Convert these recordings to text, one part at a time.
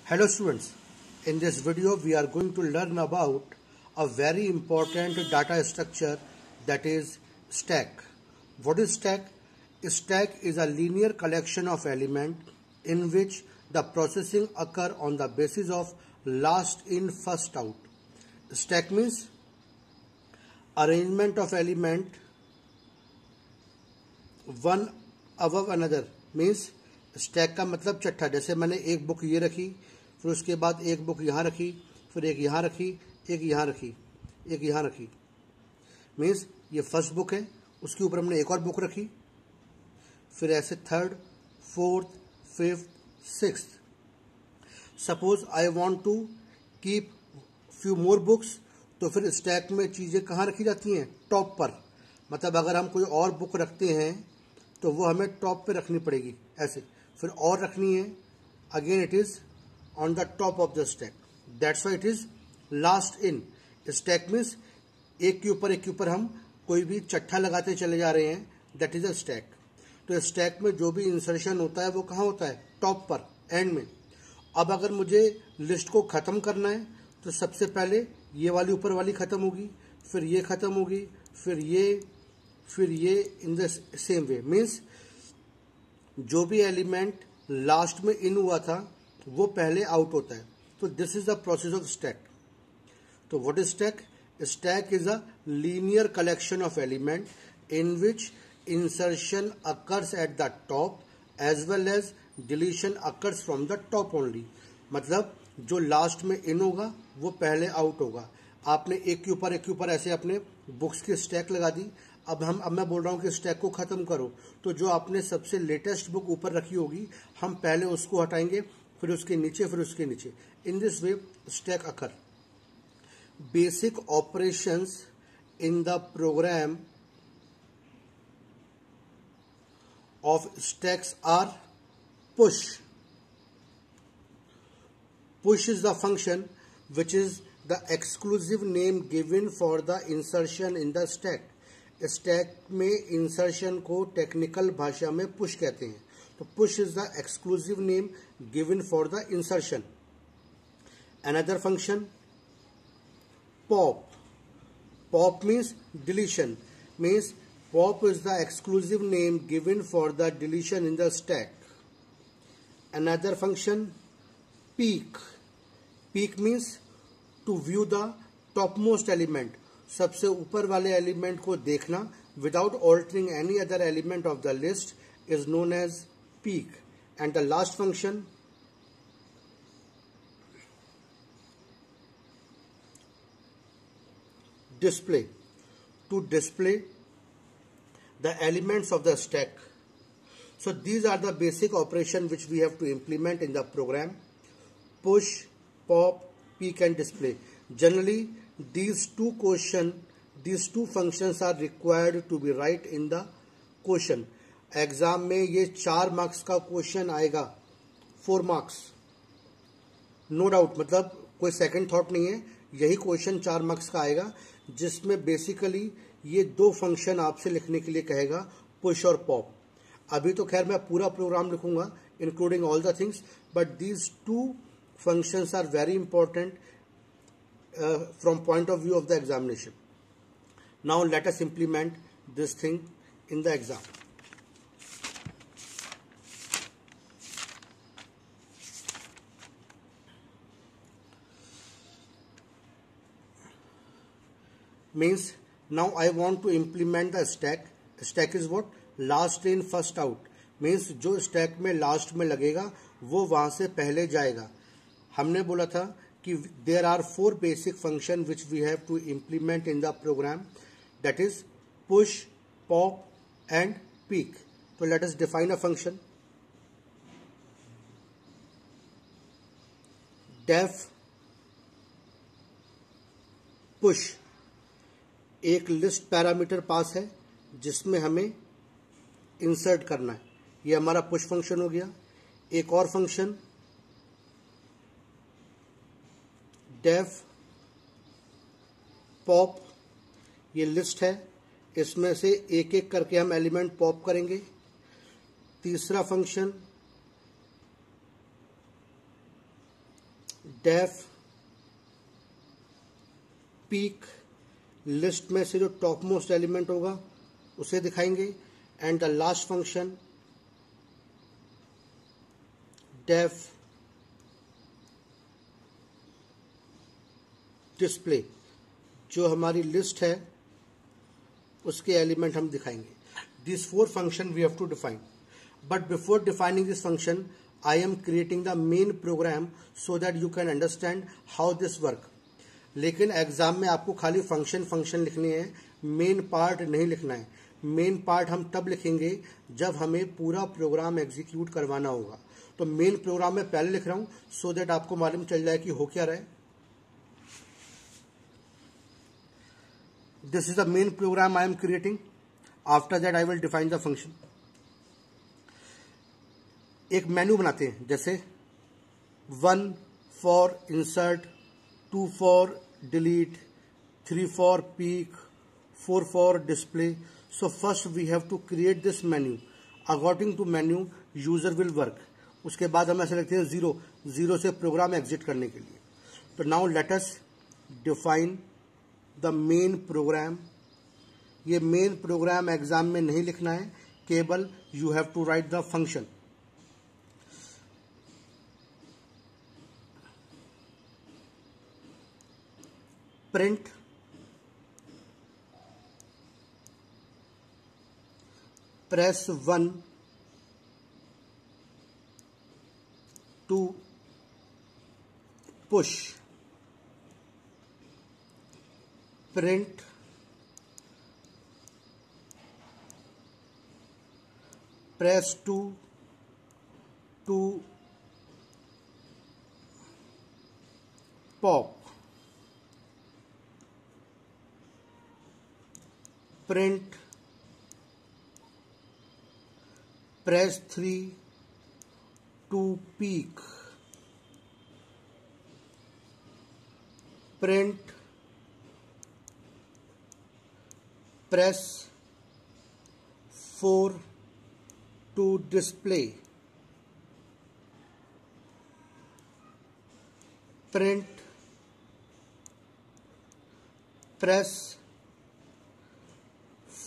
Hello students, in this video we are going to learn about a very important data structure, that is stack. What is stack? Stack is a linear collection of elements in which the processing occur on the basis of last in first out. Stack means arrangement of element one above another, means stack का मतलब चट्टा। जैसे मैंने एक book ये रखी, फिर उसके बाद एक बुक यहाँ रखी, फिर एक यहाँ रखी, एक यहाँ रखी, एक यहाँ रखी, मीन्स ये फर्स्ट बुक है, उसके ऊपर हमने एक और बुक रखी, फिर ऐसे third, fourth, fifth, sixth. Suppose I want to keep few more books, तो फिर स्टैक में चीज़ें कहाँ रखी जाती हैं? टॉप पर। मतलब अगर हम कोई और बुक रखते हैं तो वो हमें टॉप पे रखनी पड़ेगी ऐसे, फिर और रखनी है, again it is on the top of the stack, that's why it is last in. Stack means एक के ऊपर हम कोई भी चट्टा लगाते चले जा रहे हैं, दैट इज अ स्टैक। तो स्टैक में जो भी इंसर्शन होता है वो कहाँ होता है? टॉप पर, एंड में। अब अगर मुझे लिस्ट को ख़त्म करना है तो सबसे पहले ये वाली ऊपर वाली ख़त्म होगी, फिर ये ख़त्म होगी, फिर ये in the same way. Means जो भी एलिमेंट लास्ट में इन हुआ था वो पहले आउट होता है। तो this is the process of stack. तो what is stack? Stack is a linear collection of element in which insertion occurs at the top as well as deletion occurs from the top only. मतलब जो last में इन होगा वो पहले out होगा। आपने एक के ऊपर ऐसे अपने बुक्स की स्टैक लगा दी। अब मैं बोल रहा हूँ कि स्टैक को खत्म करो, तो जो आपने सबसे लेटेस्ट बुक ऊपर रखी होगी हम पहले उसको हटाएंगे, फिर उसके नीचे, फिर उसके नीचे। In this way stack occur. Basic operations in the program of stacks are push. Push is the function which is the exclusive name given for the insertion in the stack. Stack में insertion को technical भाषा में push कहते हैं। तो push is the exclusive name given for the insertion. Another function pop. Pop means deletion, means pop is the exclusive name given for the deletion in the stack. Another function peek. Peek means to view the top most element, सबसे ऊपर वाले element को देखना without altering any other element of the list is known as peek. And the last function display, to display the elements of the stack. So these are the basic operation which we have to implement in the program: push, pop, peek and display. Generally these two functions are required to be right in the question. Exam में ये 4 marks का question आएगा, 4 marks, no doubt. मतलब कोई second thought नहीं है, यही question 4 marks का आएगा, जिसमें बेसिकली ये 2 फंक्शन आपसे लिखने के लिए कहेगा, पुश और पॉप। अभी तो खैर मैं पूरा प्रोग्राम लिखूंगा including all the things, but these 2 functions are very important from point of view of the examination. Now let us implement this thing in the exam. Means now I want to implement the stack. Stack is what? Last in first out. Means जो stack में last में लगेगा वो वहां से पहले जाएगा। हमने बोला था कि there are 4 basic function which we have to implement in the program, that is push, pop and peek. तो let us define a function. Def push, एक लिस्ट पैरामीटर पास है जिसमें हमें इंसर्ट करना है, ये हमारा पुश फंक्शन हो गया. एक और फंक्शन डेफ पॉप, ये लिस्ट है, इसमें से एक एक करके हम एलिमेंट पॉप करेंगे. तीसरा फंक्शन डेफ पीक, लिस्ट में से जो टॉप मोस्ट एलिमेंट होगा उसे दिखाएंगे, and the last function def display, जो हमारी लिस्ट है उसके एलिमेंट हम दिखाएंगे. This 4 function we have to define, but before defining this function I am creating the main program so that you can understand how this work. लेकिन exam में आपको खाली फंक्शन लिखनी है, मेन पार्ट नहीं लिखना है. मेन पार्ट हम तब लिखेंगे जब हमें पूरा प्रोग्राम एग्जीक्यूट करवाना होगा. तो मेन प्रोग्राम में पहले लिख रहा हूं सो दैट आपको मालूम चल जाए कि हो क्या रहा है. This is the main program I am creating. After that I will define the function. एक मेन्यू बनाते हैं, जैसे 1 for insert, 2 for delete, 3 for peek, 4 for display. So first we have to create this menu. According to menu user will work. उसके बाद हम ऐसे लिखते हैं 0 से प्रोग्राम एग्जिट करने के लिए. तो now let us define the main program. ये मेन प्रोग्राम एग्जाम में नहीं लिखना है, केवल you have to write the function. Print press 1 to push. Print press 2 to pop. Print press 3 to peek. Print press 4 to display. Print press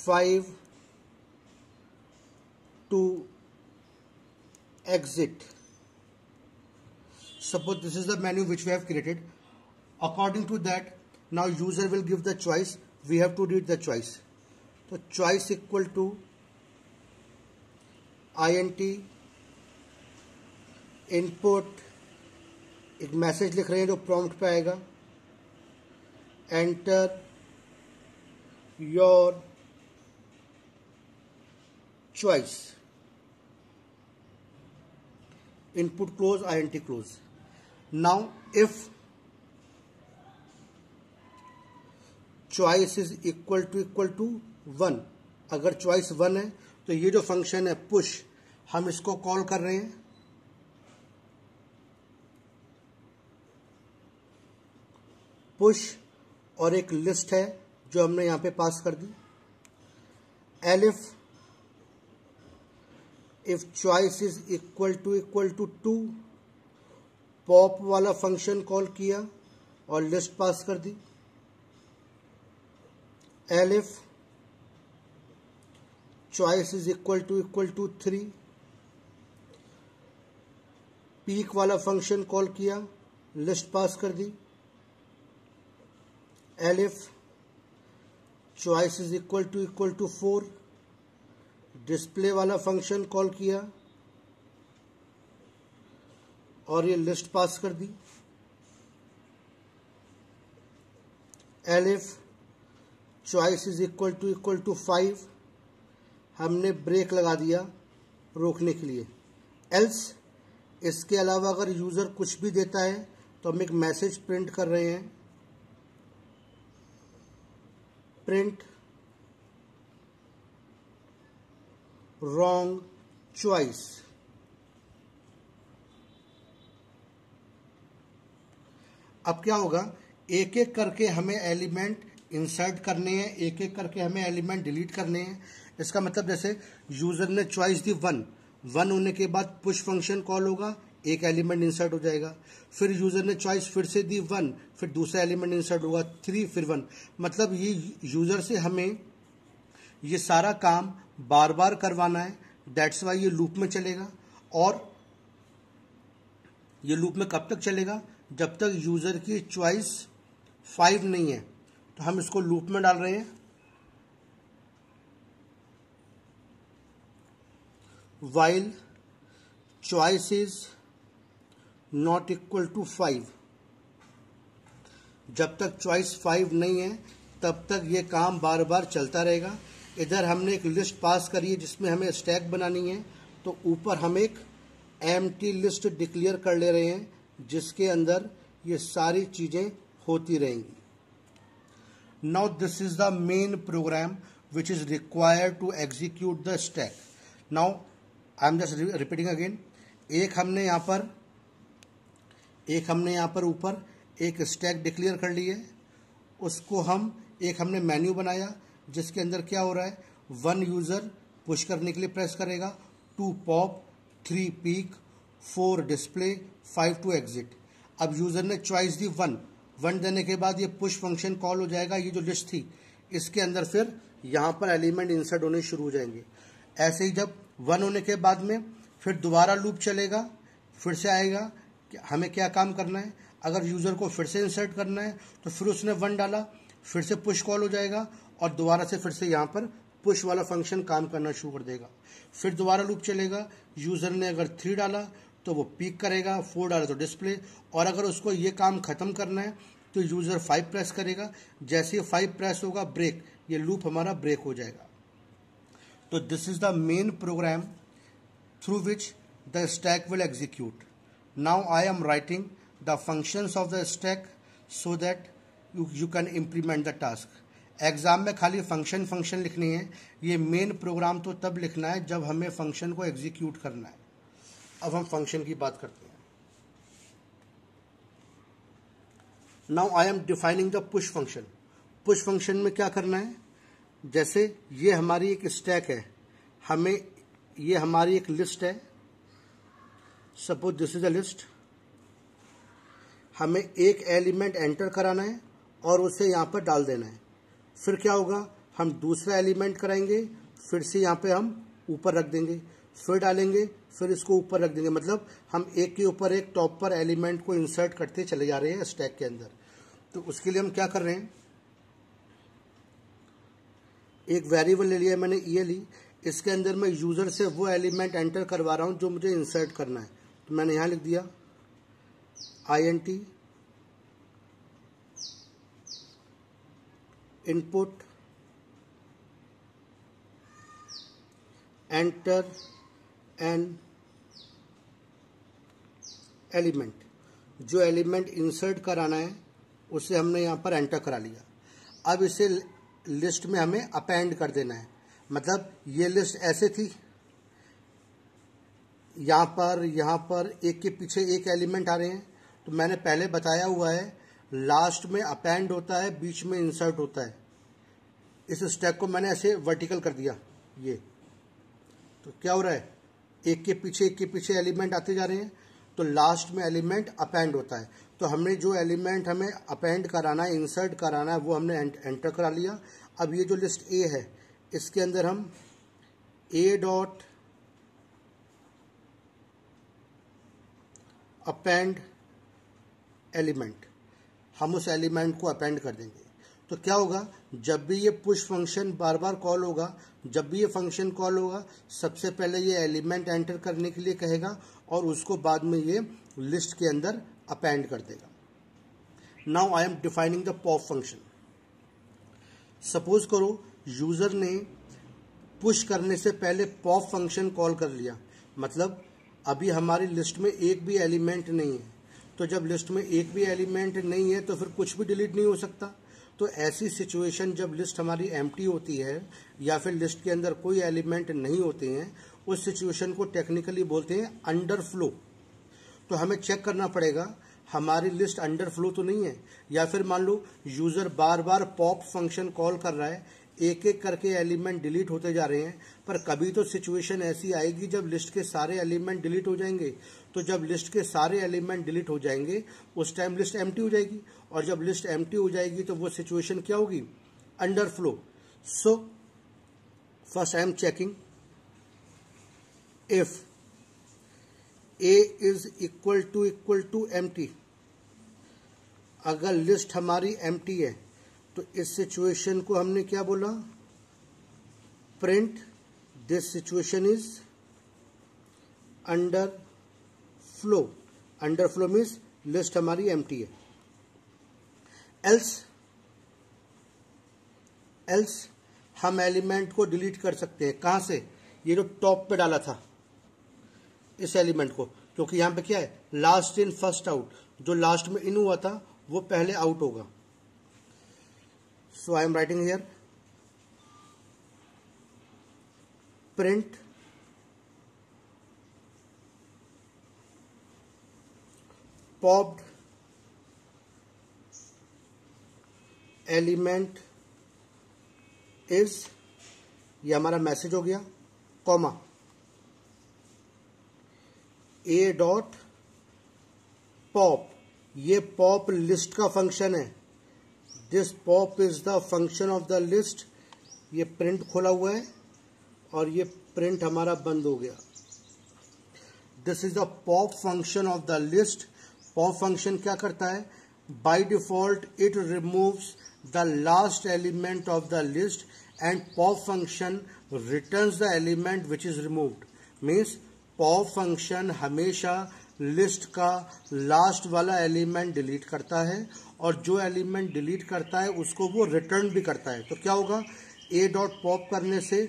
5 to exit. Suppose this is the menu which we have created. According to that, now user will give the choice. We have to read the choice. So choice equal to int input. एक message लिख रहे हैं जो prompt पे आएगा. Enter your choice. Input close, int close. Now if choice is equal to 1, अगर choice 1 है तो ये जो फंक्शन है push, हम इसको कॉल कर रहे हैं. पुश और एक लिस्ट है जो हमने यहां पे पास कर दी. Elif if choice is equal to 2, pop वाला फंक्शन कॉल किया और लिस्ट पास कर दी. Elif choice is equal to 3, peek वाला फंक्शन कॉल किया, लिस्ट पास कर दी. Elif choice is equal to 4, display वाला फंक्शन कॉल किया और ये लिस्ट पास कर दी. Elif choice is equal to 5, हमने ब्रेक लगा दिया रोकने के लिए. एल्स इसके अलावा अगर यूजर कुछ भी देता है तो हम एक मैसेज प्रिंट कर रहे हैं. Print wrong choice. अब क्या होगा, एक एक करके हमें एलिमेंट इंसर्ट करने हैं, एक एक करके हमें एलिमेंट डिलीट करने हैं. इसका मतलब जैसे यूजर ने चॉइस दी 1 होने के बाद पुश फंक्शन कॉल होगा, एक एलिमेंट इंसर्ट हो जाएगा। फिर यूजर ने चॉइस फिर से दी 1, फिर दूसरा एलिमेंट इंसर्ट होगा 3, फिर 1। मतलब ये यूजर से हमें ये सारा काम बार बार करवाना है, दैट्स वाई ये लूप में चलेगा। और ये लूप में कब तक चलेगा? जब तक यूजर की चॉइस 5 नहीं है। तो हम इसको लूप में डाल रहे हैं, while choice is not equal to 5। जब तक चॉइस 5 नहीं है तब तक ये काम बार बार चलता रहेगा। इधर हमने एक लिस्ट पास करी है जिसमें हमें स्टैक बनानी है, तो ऊपर हम एक एम्प्टी लिस्ट डिक्लेयर कर ले रहे हैं जिसके अंदर ये सारी चीजें होती रहेंगी। Now this is the main program which is required to execute the stack. Now I am just repeating again. एक हमने यहाँ पर ऊपर एक स्टैक डिक्लेयर कर ली है, उसको हमने मेन्यू बनाया जिसके अंदर क्या हो रहा है, 1 यूजर पुश करने के लिए प्रेस करेगा, 2 pop, 3 peek, 4 display, 5 to exit. अब यूजर ने चॉइस दी 1 देने के बाद ये पुश फंक्शन कॉल हो जाएगा। ये जो लिस्ट थी इसके अंदर फिर यहाँ पर एलिमेंट इंसर्ट होने शुरू हो जाएंगे। ऐसे ही जब 1 होने के बाद में फिर दोबारा लूप चलेगा, फिर से आएगा कि हमें क्या काम करना है। अगर यूजर को फिर से इंसर्ट करना है तो फिर उसने 1 डाला, फिर से पुश कॉल हो जाएगा और दोबारा से फिर से यहाँ पर पुश वाला फंक्शन काम करना शुरू कर देगा। फिर दोबारा लूप चलेगा, यूजर ने अगर 3 डाला तो वो पीक करेगा, 4 डाला तो डिस्प्ले, और अगर उसको ये काम खत्म करना है तो यूजर 5 प्रेस करेगा। जैसे ही 5 प्रेस होगा ब्रेक, ये लूप हमारा ब्रेक हो जाएगा। तो this is the main program through which the stack will execute. Now I am writing the functions of the stack so that you can implement the task. Exam में खाली function लिखनी है, ये main programme तो तब लिखना है जब हमें फंक्शन को एग्जीक्यूट करना है। अब हम फंक्शन की बात करते हैं। Now I M defining the push function. Push function में क्या करना है, जैसे ये हमारी एक स्टैक है, ये हमारी एक लिस्ट है, suppose this is a list. हमें एक एलिमेंट एंटर कराना है और उसे यहाँ पर डाल देना है। फिर क्या होगा, हम दूसरा एलिमेंट कराएंगे, फिर से यहाँ पे हम ऊपर रख देंगे, फिर डालेंगे, फिर इसको ऊपर रख देंगे। मतलब हम एक के ऊपर एक टॉप पर एलिमेंट को इंसर्ट करते चले जा रहे हैं स्टैक के अंदर। तो उसके लिए हम क्या कर रहे हैं, एक वेरिएबल ले लिया मैंने, ये ली, इसके अंदर मैं यूजर से वो एलिमेंट एंटर करवा रहा हूं जो मुझे इंसर्ट करना है। तो मैंने यहां लिख दिया int input enter an element. जो एलिमेंट इंसर्ट कराना है उसे हमने यहाँ पर एंटर करा लिया। अब इसे लिस्ट में हमें अपेंड कर देना है। मतलब ये लिस्ट ऐसे थी, यहाँ पर एक के पीछे एक एलिमेंट आ रहे हैं। तो मैंने पहले बताया हुआ है, लास्ट में अपेंड होता है, बीच में इंसर्ट होता है। इस स्टैक को मैंने ऐसे वर्टिकल कर दिया, ये तो क्या हो रहा है, एक के पीछे एलिमेंट आते जा रहे हैं। तो लास्ट में एलिमेंट अपेंड होता है। तो हमने जो एलिमेंट हमें अपेंड कराना है, इंसर्ट कराना है, वो हमने एंटर करा लिया। अब ये जो लिस्ट ए है, इसके अंदर हम ए डॉट अपेंड एलिमेंट, हम उस एलिमेंट को अपेंड कर देंगे। तो क्या होगा, जब भी ये पुश फंक्शन बार बार कॉल होगा, जब भी ये फंक्शन कॉल होगा, सबसे पहले ये एलिमेंट एंटर करने के लिए कहेगा और उसको बाद में ये लिस्ट के अंदर अपेंड कर देगा। Now I M defining the pop function. Suppose करो यूजर ने पुश करने से पहले पॉप फंक्शन कॉल कर लिया, मतलब अभी हमारी लिस्ट में एक भी एलिमेंट नहीं है। तो जब लिस्ट में एक भी एलिमेंट नहीं है तो फिर कुछ भी डिलीट नहीं हो सकता। तो ऐसी सिचुएशन जब लिस्ट हमारी एम्प्टी होती है या फिर लिस्ट के अंदर कोई एलिमेंट नहीं होते हैं, उस सिचुएशन को टेक्निकली बोलते हैं अंडरफ्लो। तो हमें चेक करना पड़ेगा हमारी लिस्ट अंडरफ्लो तो नहीं है, या फिर मान लो यूजर बार बार पॉप फंक्शन कॉल कर रहा है, एक एक करके एलिमेंट डिलीट होते जा रहे हैं, पर कभी तो सिचुएशन ऐसी आएगी जब लिस्ट के सारे एलिमेंट डिलीट हो जाएंगे। तो जब लिस्ट के सारे एलिमेंट डिलीट हो जाएंगे उस टाइम लिस्ट एम्प्टी हो जाएगी, और जब लिस्ट एम्प्टी हो जाएगी तो वो सिचुएशन क्या होगी, underflow. So first I am checking if A is equal to empty. अगर लिस्ट हमारी एम्प्टी है तो इस सिचुएशन को हमने क्या बोला, print this situation is underflow. Underflow means list हमारी एम्प्टी है। एल्स हम एलिमेंट को डिलीट कर सकते हैं। कहां से, ये जो टॉप पे डाला था इस एलिमेंट को, क्योंकि यहां पे क्या है, लास्ट इन फर्स्ट आउट, जो लास्ट में इन हुआ था वो पहले आउट होगा। So I am writing here print popped element is, ये हमारा मैसेज हो गया, कॉमा ए डॉट पॉप। ये पॉप लिस्ट का फंक्शन है। This pop is the function of the list. ये प्रिंट खोला हुआ है और ये प्रिंट हमारा बंद हो गया। This is the pop function of the list. Pop function क्या करता है, by default it removes the last element of the list and pop function returns the element which is removed. Means pop function हमेशा list का last वाला element delete करता है, और जो एलिमेंट डिलीट करता है उसको वो रिटर्न भी करता है। तो क्या होगा, ए डॉट पॉप करने से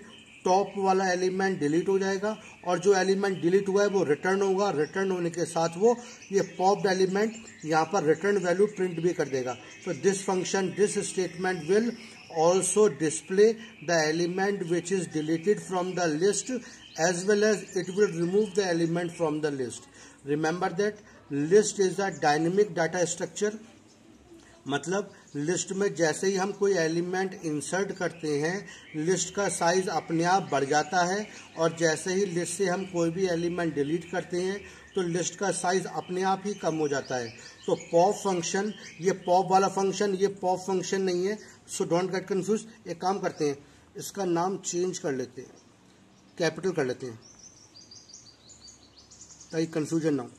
टॉप वाला एलिमेंट डिलीट हो जाएगा, और जो एलिमेंट डिलीट हुआ है वो रिटर्न होगा। रिटर्न होने के साथ वो ये पॉप्ड एलिमेंट यहाँ पर रिटर्न वैल्यू प्रिंट भी कर देगा। तो this function, this statement will also display the element which is deleted from the list, as well as it will remove the element from the list. Remember that list is a dynamic data structure. मतलब list में जैसे ही हम कोई element insert करते हैं list का size अपने आप बढ़ जाता है, और जैसे ही लिस्ट से हम कोई भी एलिमेंट डिलीट करते हैं तो लिस्ट का साइज अपने आप ही कम हो जाता है। तो पॉप फंक्शन, ये पॉप वाला फंक्शन, ये पॉप फंक्शन नहीं है। So don't get confuse. एक काम करते हैं, इसका नाम चेंज कर लेते हैं, कैपिटल कर लेते हैं ताकि कंफ्यूजन ना हो।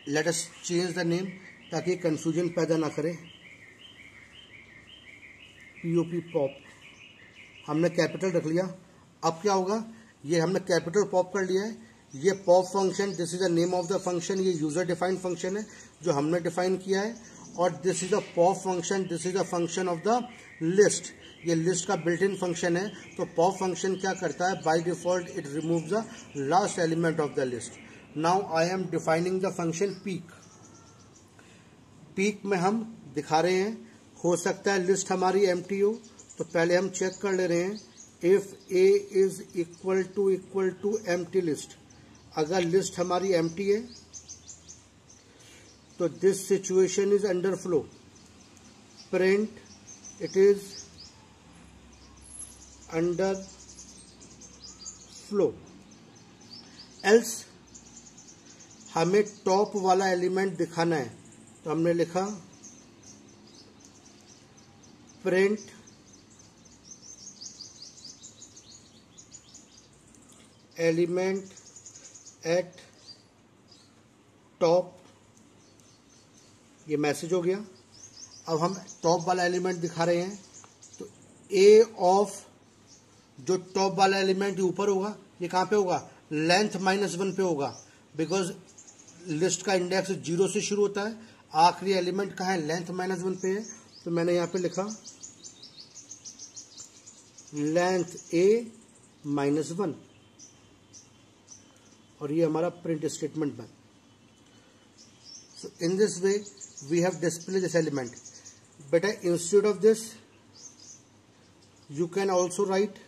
Let us change the name ताकि कंफ्यूजन पैदा ना करे। पीओपी पॉप हमने कैपिटल रख लिया। अब क्या होगा, ये हमने कैपिटल पॉप कर लिया है। ये pop function, this is the name of the function, ये यूजर डिफाइंड फंक्शन है जो हमने डिफाइन किया है, और this is the pop function, this is the function of the list. ये लिस्ट का बिल्ट इन फंक्शन है। तो पॉप फंक्शन क्या करता है, by default it removes the last element of the list. Now I M defining the function peek. Peak में हम दिखा रहे हैं, हो सकता है लिस्ट हमारी एम्प्टी हो, तो पहले हम चेक कर ले रहे हैं if A is equal to empty list. अगर लिस्ट हमारी एम्प्टी है तो this situation is underflow, print it is underflow. Else हमें टॉप वाला एलिमेंट दिखाना है, तो हमने लिखा प्रिंट एलिमेंट एट टॉप। ये मैसेज हो गया। अब हम टॉप वाला एलिमेंट दिखा रहे हैं, तो ए ऑफ जो टॉप वाला एलिमेंट ऊपर होगा, ये कहां पे होगा, लेंथ -1 पे होगा, बिकॉज लिस्ट का इंडेक्स 0 से शुरू होता है। आखिरी एलिमेंट कहाँ है, लेंथ -1 पे है। तो मैंने यहां पे लिखा लेंथ ए -1, और ये हमारा प्रिंट स्टेटमेंट बन। So in this way we have display this element. बेटा instead of this you can also write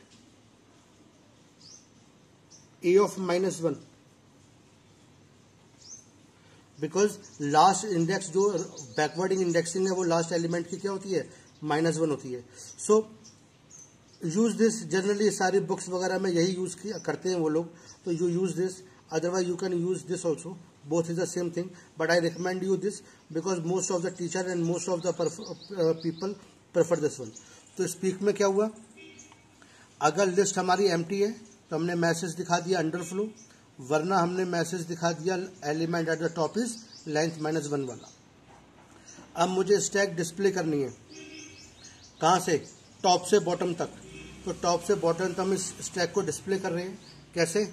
a of -1। Because last index जो बैकवर्डिंग इंडेक्सिंग है वो लास्ट एलिमेंट की क्या होती है, -1 होती है. सो यूज दिस. जनरली सारी बुक्स वगैरह में यही यूज करते हैं वो लोग, तो you use this. Otherwise you can use this also. Both is the same thing, but I recommend you this because most of the teacher and most of the people prefer this one. तो speak में क्या हुआ, अगर list हमारी empty है तो हमने message दिखा दिया अंडरफ्लो, वरना हमने मैसेज दिखा दिया element eight the top is length -1 वाला. अब मुझे स्टैक डिस्प्ले करनी है, कहाँ से, टॉप से बॉटम तक. तो टॉप से बॉटम तक हम इस स्टैक को डिस्प्ले कर रहे हैं. कैसे,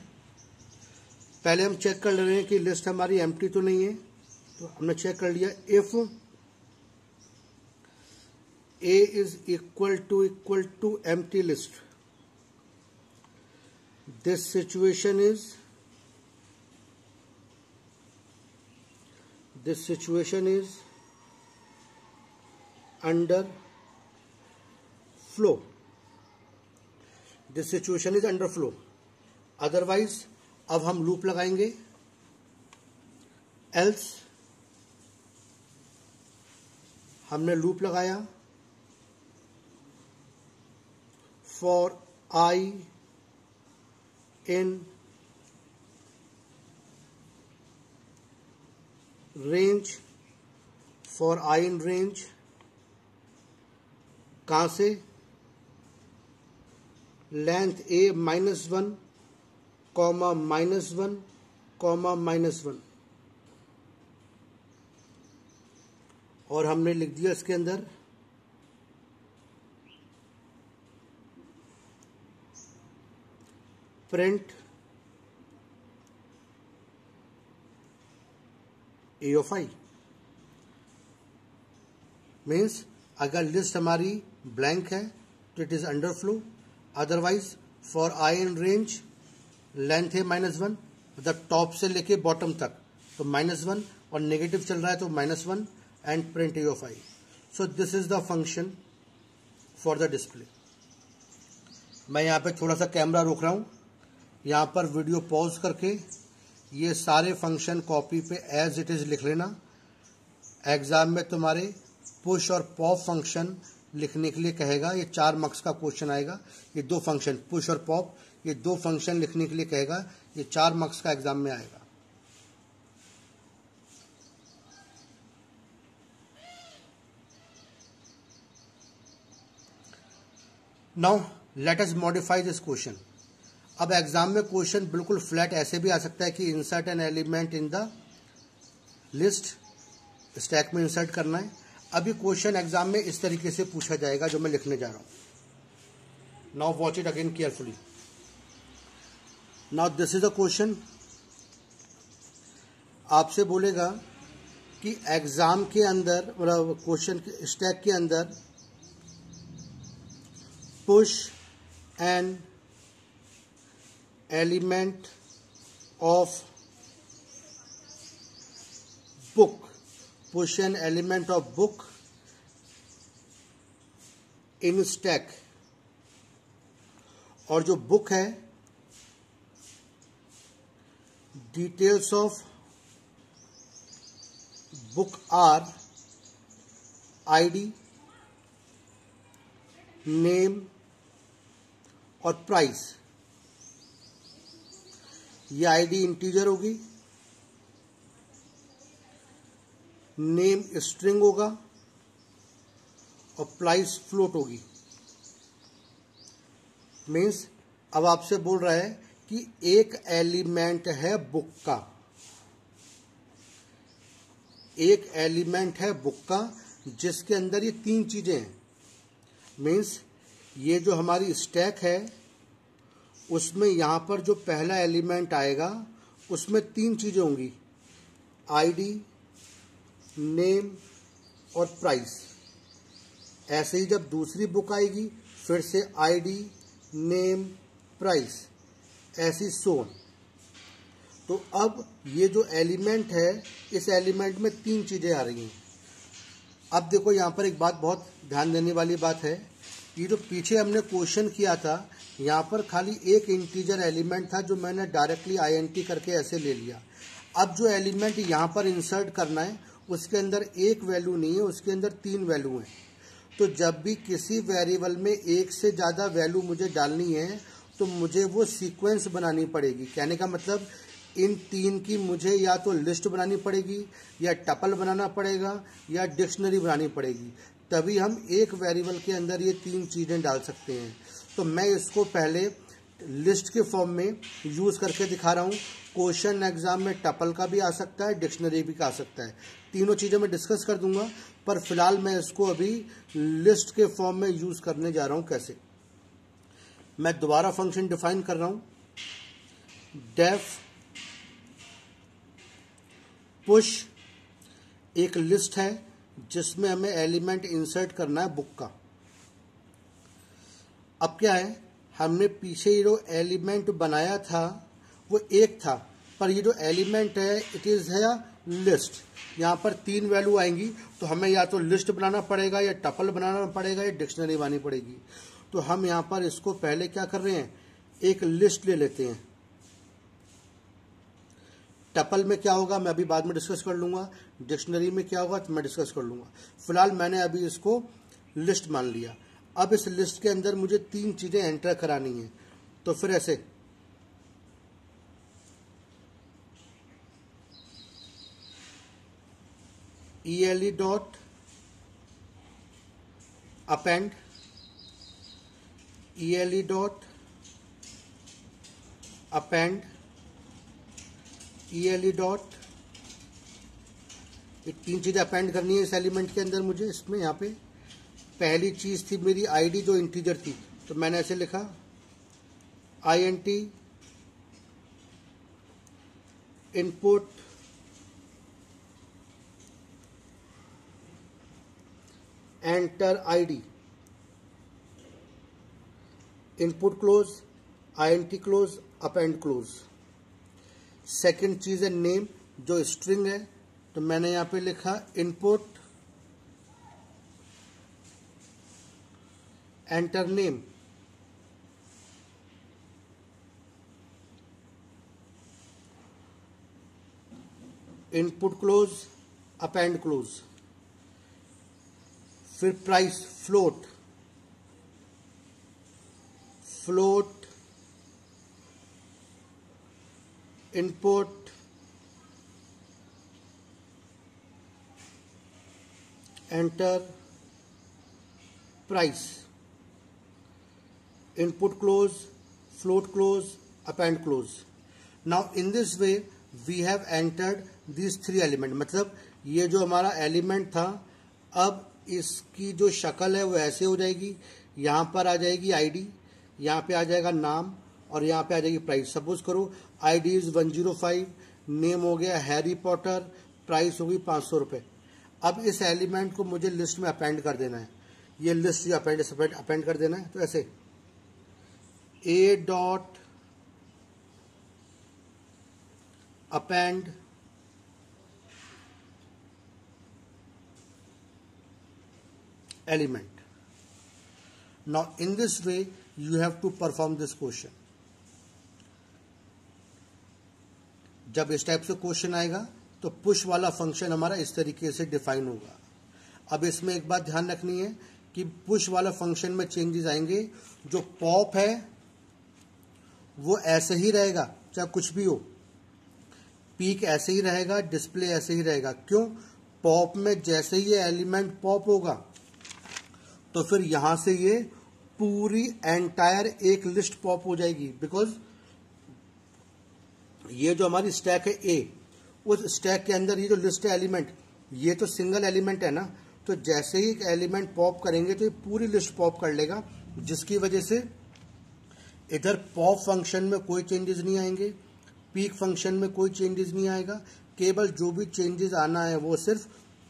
पहले हम चेक कर ले रहे हैं कि लिस्ट हमारी एम्प्टी तो नहीं है. तो हमने चेक कर लिया, if A is equal to empty list, this situation is under flow. This situation is under flow. Otherwise अब हम लूप लगाएंगे, else हमने लूप लगाया, for I in range, for I in range, कहाँ से, लेंथ A -1, -1, -1, और हमने लिख दिया इसके अंदर print A of I. Means अगर लिस्ट हमारी ब्लैंक है तो it is under flow. Otherwise for I in range length है -1, मतलब टॉप से लेके बॉटम तक, तो -1 और नेगेटिव चल रहा है तो -1 and print A of I. So this is the function for the display. मैं यहाँ पे थोड़ा सा कैमरा रोक रहा हूँ, यहाँ पर वीडियो पॉज करके ये सारे फंक्शन कॉपी पे एज इट इज लिख लेना. एग्जाम में तुम्हारे पुश और पॉप फंक्शन लिखने के लिए कहेगा. ये 4 मार्क्स का क्वेश्चन आएगा. ये 2 फंक्शन पुश और पॉप, ये 2 फंक्शन लिखने के लिए कहेगा. ये 4 मार्क्स का एग्जाम में आएगा. Now let us modify this question. अब एग्जाम में क्वेश्चन बिल्कुल फ्लैट ऐसे भी आ सकता है कि insert an element in the list, stack में इंसर्ट करना है. अभी क्वेश्चन एग्जाम में इस तरीके से पूछा जाएगा जो मैं लिखने जा रहा हूं. Now watch it again carefully. Now this is a question. आपसे बोलेगा कि एग्जाम के अंदर, मतलब क्वेश्चन स्टैक के अंदर push an element of book, push an element of book in stack. और जो बुक है, details of book are ID, name और प्राइस. ये आईडी इंटीजर होगी, नेम स्ट्रिंग होगा और प्राइस फ्लोट होगी. मीन्स अब आपसे बोल रहा है कि एक एलिमेंट है बुक का, एक एलिमेंट है बुक का जिसके अंदर ये 3 चीजें हैं. मीन्स ये जो हमारी स्टैक है उसमें यहां पर जो पहला एलिमेंट आएगा उसमें 3 चीजें होंगी, आईडी, नेम और प्राइस. ऐसे ही जब दूसरी बुक आएगी फिर से आईडी, नेम, प्राइस, ऐसी सोन. तो अब ये जो एलिमेंट है इस एलिमेंट में 3 चीजें आ रही हैं. अब देखो यहाँ पर एक बात बहुत ध्यान देने वाली बात है. ये जो पीछे हमने क्वेश्चन किया था यहाँ पर खाली एक इंटीजर एलिमेंट था जो मैंने डायरेक्टली INT करके ऐसे ले लिया. अब जो एलिमेंट यहाँ पर इंसर्ट करना है उसके अंदर एक वैल्यू नहीं है, उसके अंदर 3 वैल्यू हैं। तो जब भी किसी वेरिएबल में एक से ज़्यादा वैल्यू मुझे डालनी है तो मुझे वो सीक्वेंस बनानी पड़ेगी। कहने का मतलब इन 3 की मुझे या तो लिस्ट बनानी पड़ेगी, या टपल बनाना पड़ेगा, या डिक्शनरी बनानी पड़ेगी, तभी हम एक वेरिएबल के अंदर ये 3 चीज़ें डाल सकते हैं। तो मैं इसको पहले लिस्ट के फॉर्म में यूज़ करके दिखा रहा हूँ। क्वेश्चन एग्जाम में टपल का भी आ सकता है, डिक्शनरी भी का आ सकता है। तीनों चीज़ें मैं डिस्कस कर दूंगा, पर फिलहाल मैं इसको अभी लिस्ट के फॉर्म में यूज़ करने जा रहा हूँ। कैसे, मैं दोबारा फंक्शन डिफाइन कर रहा हूँ। डेफ पुश एक लिस्ट है जिसमें हमें एलिमेंट इंसर्ट करना है बुक का। अब क्या है, हमने पीछे ये जो एलिमेंट बनाया था वो एक था, पर ये जो एलिमेंट है इट इज़ है लिस्ट। यहाँ पर 3 वैल्यू आएंगी, तो हमें या तो लिस्ट बनाना पड़ेगा, या टपल बनाना पड़ेगा, या डिक्शनरी बनानी पड़ेगी। तो हम यहाँ पर इसको पहले क्या कर रहे हैं, एक लिस्ट ले लेते हैं। टपल में क्या होगा मैं अभी बाद में डिस्कस कर लूँगा, डिक्शनरी में क्या होगा तो मैं डिस्कस कर लूँगा। फिलहाल मैंने अभी इसको लिस्ट मान लिया। अब इस लिस्ट के अंदर मुझे 3 चीज़ें एंटर करानी है। तो फिर ऐसे ELE dot append, ELE dot append, ELE dot, ये 3 चीज़ें अपेंड करनी है इस एलिमेंट के अंदर मुझे। इसमें यहाँ पे पहली चीज़ थी मेरी आईडी जो इंटीजर थी, तो मैंने ऐसे लिखा INT input enter ID, input close, INT close, append close. Second चीज़ है नेम जो स्ट्रिंग है, तो मैंने यहाँ पे लिखा input enter name, input close, append close. फिर price float, float input enter price, input close, float close, append close. Now in this way we have entered these 3 element। मतलब ये जो हमारा एलिमेंट था अब इसकी जो शक्ल है वो ऐसे हो जाएगी। यहाँ पर आ जाएगी आईडी, यहाँ पे आ जाएगा नाम, और यहाँ पे आ जाएगी प्राइस। सपोज करो आईडी इज 105, नेम हो गया हैरी पॉटर, प्राइस होगी 500 रुपये। अब इस एलिमेंट को मुझे लिस्ट में अपेंड कर देना है। ये लिस्ट अपेंड कर देना है। तो ऐसे A dot append element. Now in this way you have to perform this question. जब इस टाइप से क्वेश्चन आएगा तो पुश वाला फंक्शन हमारा इस तरीके से डिफाइन होगा। अब इसमें एक बात ध्यान रखनी है कि पुश वाला फंक्शन में चेंजेस आएंगे। जो पॉप है वो ऐसे ही रहेगा चाहे कुछ भी हो, पीक ऐसे ही रहेगा, डिस्प्ले ऐसे ही रहेगा। क्यों? पॉप में जैसे ही ये एलिमेंट पॉप होगा तो फिर यहां से ये पूरी एंटायर एक लिस्ट पॉप हो जाएगी। बिकॉज ये जो हमारी स्टैक है ए, उस स्टैक के अंदर ये जो लिस्ट है एलिमेंट, ये तो सिंगल एलिमेंट है ना, तो जैसे ही एक एलिमेंट पॉप करेंगे तो ये पूरी लिस्ट पॉप कर लेगा, जिसकी वजह से इधर पॉप फंक्शन में कोई चेंजेस नहीं आएंगे, पीक फंक्शन में कोई चेंजेस नहीं आएगा। केवल जो भी चेंजेस आना है वो सिर्फ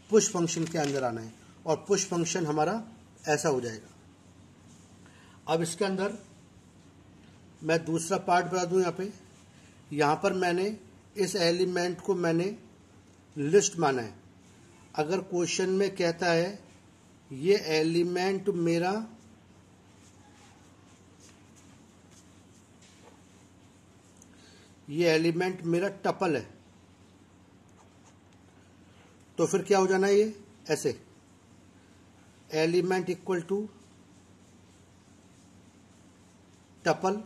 पुश फंक्शन के अंदर आना है, और पुश फंक्शन हमारा ऐसा हो जाएगा। अब इसके अंदर मैं दूसरा पार्ट बता दूं। यहाँ पर मैंने इस एलिमेंट को मैंने लिस्ट माना है। अगर क्वेश्चन में कहता है ये एलिमेंट मेरा टपल है, तो फिर क्या हो जाना है ये ऐसे, एलिमेंट इक्वल टू टपल,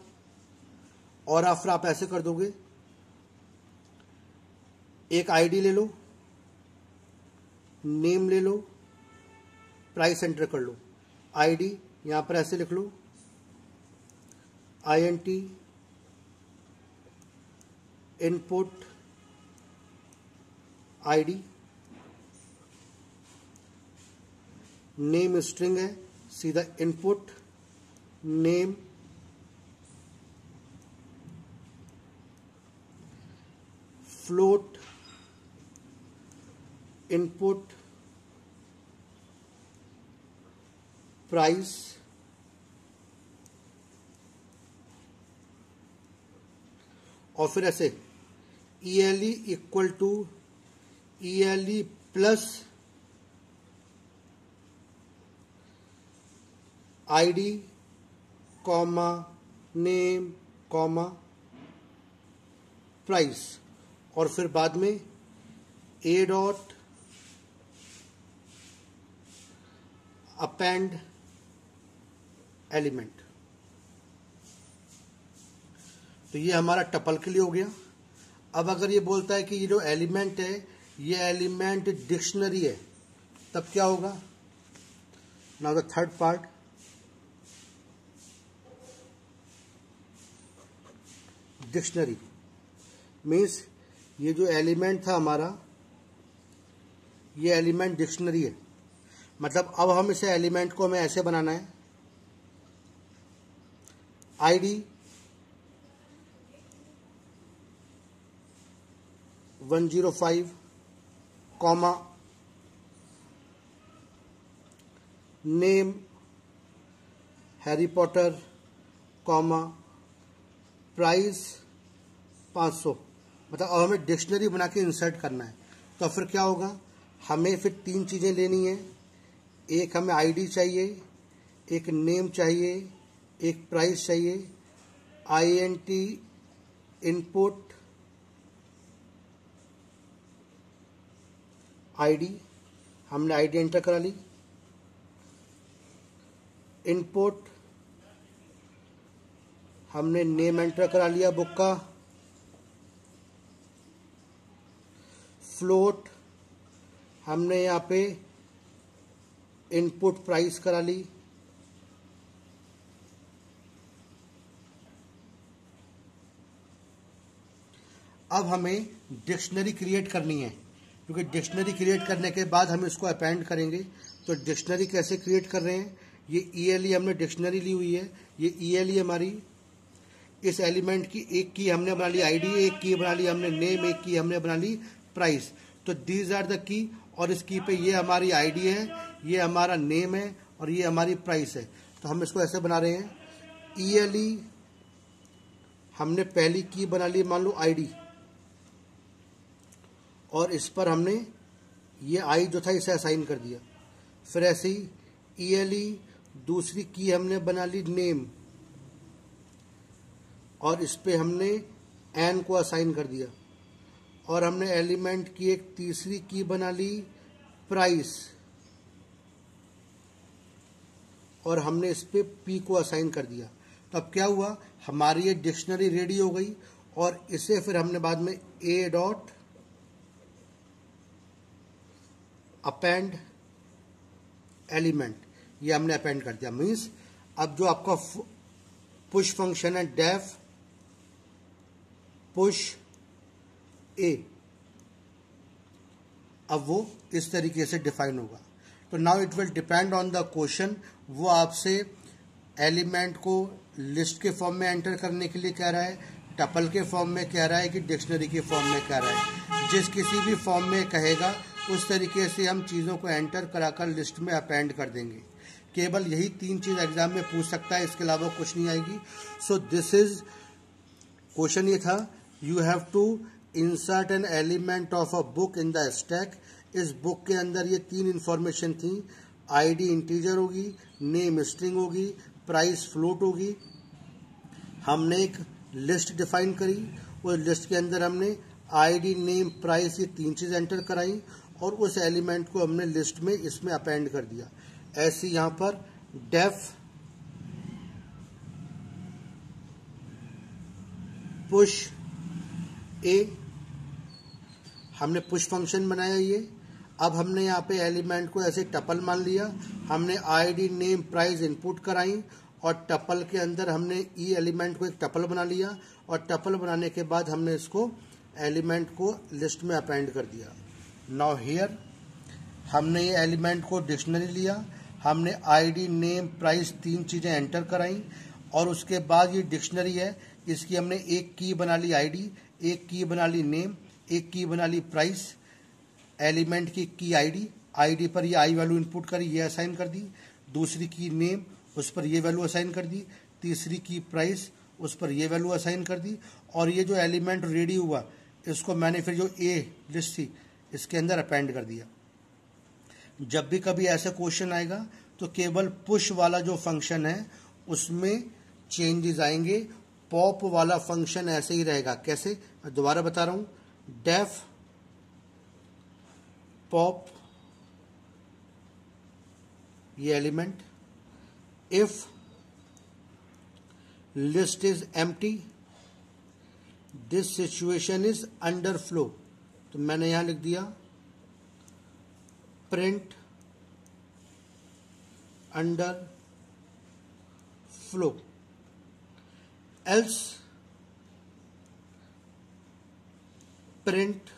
और फिर आप ऐसे कर दोगे, एक आईडी ले लो, नेम ले लो, प्राइस एंटर कर लो। आईडी यहां पर ऐसे लिख लो, INT input ID, name string है, सीधा input name, float input price, और फिर ऐसे ELE equal to ELE plus ID comma name comma price, और फिर बाद में A डॉट अपेंड एलिमेंट। तो ये हमारा टपल के लिए हो गया। अब अगर ये बोलता है कि ये जो एलिमेंट है ये एलिमेंट डिक्शनरी है, तब क्या होगा? Now the third part, dictionary means ये जो एलिमेंट था हमारा, ये एलिमेंट डिक्शनरी है। मतलब अब हम इसे एलिमेंट को हमें ऐसे बनाना है, ID 105 comma name Harry Potter comma price 500। मतलब अब हमें डिक्शनरी बना के इंसर्ट करना है। तो फिर क्या होगा, हमें फिर तीन चीज़ें लेनी है, एक हमें आईडी चाहिए, एक नेम चाहिए, एक प्राइस चाहिए। INT इनपुट आईडी, हमने आईडी एंटर करा ली, इनपुट हमने नेम एंटर करा लिया बुक का, फ्लोट हमने यहाँ पे इनपुट प्राइस करा ली, अब हमें डिक्शनरी क्रिएट करनी है, क्योंकि डिक्शनरी क्रिएट करने के बाद हम इसको अपेंड करेंगे। तो डिक्शनरी कैसे क्रिएट कर रहे हैं, ये ELE हमने डिक्शनरी ली हुई है, ये ELE हमारी, इस एलिमेंट की एक की हमने बना ली आईडी, एक की बना ली हमने नेम, एक की हमने बना ली प्राइस। तो दीज आर द की, और इस की पे ये हमारी आईडी है, ये हमारा नेम है, और ये हमारी प्राइस है। तो हम इसको ऐसे बना रहे हैं, ELE हमने पहली की बना ली मान लो आईडी, और इस पर हमने ये आई जो था इसे असाइन कर दिया। फिर ऐसे ही ELE दूसरी की हमने बना ली नेम, और इस पे हमने एन को असाइन कर दिया, और हमने एलिमेंट की एक तीसरी की बना ली प्राइस, और हमने इस पे P को असाइन कर दिया। तो अब क्या हुआ, हमारी ये डिक्शनरी रेडी हो गई, और इसे फिर हमने बाद में A डॉट अपेंड एलिमेंट, ये हमने अपेंड कर दिया। मीन्स अब जो आपका पुश फंक्शन है डेफ पुश A, अब वो इस तरीके से डिफाइन होगा। तो now it will depend on the question, वो आपसे एलिमेंट को लिस्ट के फॉर्म में एंटर करने के लिए कह रहा है, टपल के फॉर्म में कह रहा है, कि डिक्शनरी के फॉर्म में कह रहा है। जिस किसी भी फॉर्म में कहेगा उस तरीके से हम चीज़ों को एंटर कराकर लिस्ट में अपेंड कर देंगे। केवल यही तीन चीज़ एग्जाम में पूछ सकता है, इसके अलावा कुछ नहीं आएगी। सो दिस इज क्वेश्चन ये था, you have to insert an element of a book in the stack. इस बुक के अंदर ये तीन इंफॉर्मेशन थी, आईडी इंटीजर होगी, नेम स्ट्रिंग होगी, प्राइस फ्लोट होगी। हमने एक लिस्ट डिफाइन करी, उस लिस्ट के अंदर हमने आईडी नेम प्राइस ये तीन चीज़ एंटर कराई, और उस एलिमेंट को हमने लिस्ट में इसमें अपेंड कर दिया। ऐसे यहाँ पर डेफ पुश ए, हमने पुश फंक्शन बनाया ये। अब हमने यहाँ पे एलिमेंट को ऐसे टपल मान लिया, हमने आईडी नेम प्राइस इनपुट कराई और टपल के अंदर हमने ई एलिमेंट को एक टपल बना लिया और टपल बनाने के बाद हमने इसको एलिमेंट को लिस्ट में अपेंड कर दिया। नाउ हियर हमने ये एलिमेंट को डिक्शनरी लिया, हमने आईडी नेम प्राइस 3 चीज़ें एंटर कराई और उसके बाद ये डिक्शनरी है, इसकी हमने एक की बना ली आईडी, एक की बना ली नेम, एक की बना ली प्राइस। एलिमेंट की आईडी पर ये आई वैल्यू इनपुट करी, ये असाइन कर दी। दूसरी की नेम, उस पर ये वैल्यू असाइन कर दी। तीसरी की प्राइस, उस पर ये वैल्यू असाइन कर दी। और ये जो एलिमेंट रेडी हुआ इसको मैंने फिर जो ए लिस्ट थी इसके अंदर अपेंड कर दिया। जब भी कभी ऐसा क्वेश्चन आएगा तो केवल पुश वाला जो फंक्शन है उसमें चेंजेस आएंगे, पॉप वाला फंक्शन ऐसे ही रहेगा। कैसे, मैं दोबारा बता रहा हूं, डेफ पॉप ये element, if list is empty this situation is under flow, तो मैंने यहां लिख दिया print under flow. Else print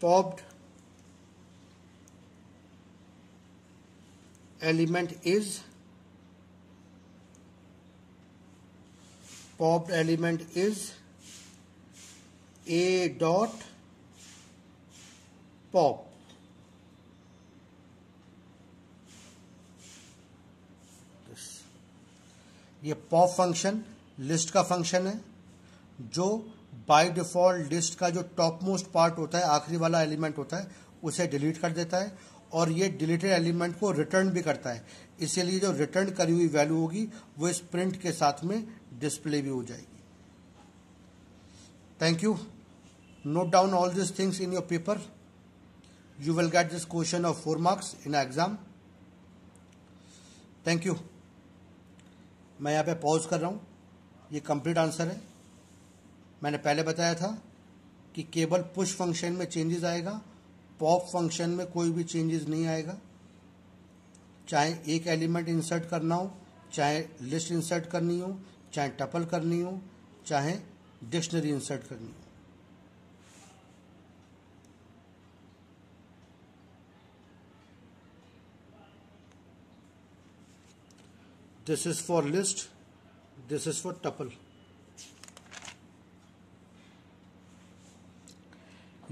popped element is a dot pop। ये पॉप फंक्शन लिस्ट का फंक्शन है जो बाय डिफॉल्ट लिस्ट का जो टॉप मोस्ट पार्ट होता है, आखिरी वाला एलिमेंट होता है, उसे डिलीट कर देता है और ये डिलीटेड एलिमेंट को रिटर्न भी करता है। इसीलिए जो रिटर्न करी हुई वैल्यू होगी वो इस प्रिंट के साथ में डिस्प्ले भी हो जाएगी। Thank you. Note down all this things in your paper. You will get this question of 4 marks in exam. Thank you. मैं यहाँ पे पॉज कर रहा हूँ, ये कंप्लीट आंसर है। मैंने पहले बताया था कि केवल पुश फंक्शन में चेंजेस आएगा, पॉप फंक्शन में कोई भी चेंजेस नहीं आएगा। चाहे एक एलिमेंट इंसर्ट करना हो, चाहे लिस्ट इंसर्ट करनी हो, चाहे टपल करनी हो, चाहे डिक्शनरी इंसर्ट करनी हो। This is for list, this is for tuple.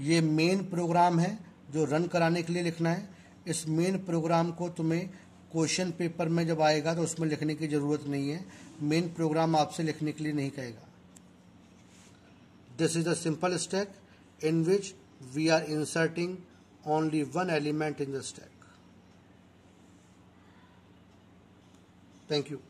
ये मेन प्रोग्राम है जो रन कराने के लिए लिखना है। इस मेन प्रोग्राम को तुम्हें क्वेश्चन पेपर में जब आएगा तो उसमें लिखने की ज़रूरत नहीं है। मेन प्रोग्राम आपसे लिखने के लिए नहीं कहेगा। This is a simple stack in which we are inserting only one element in the stack. Thank you.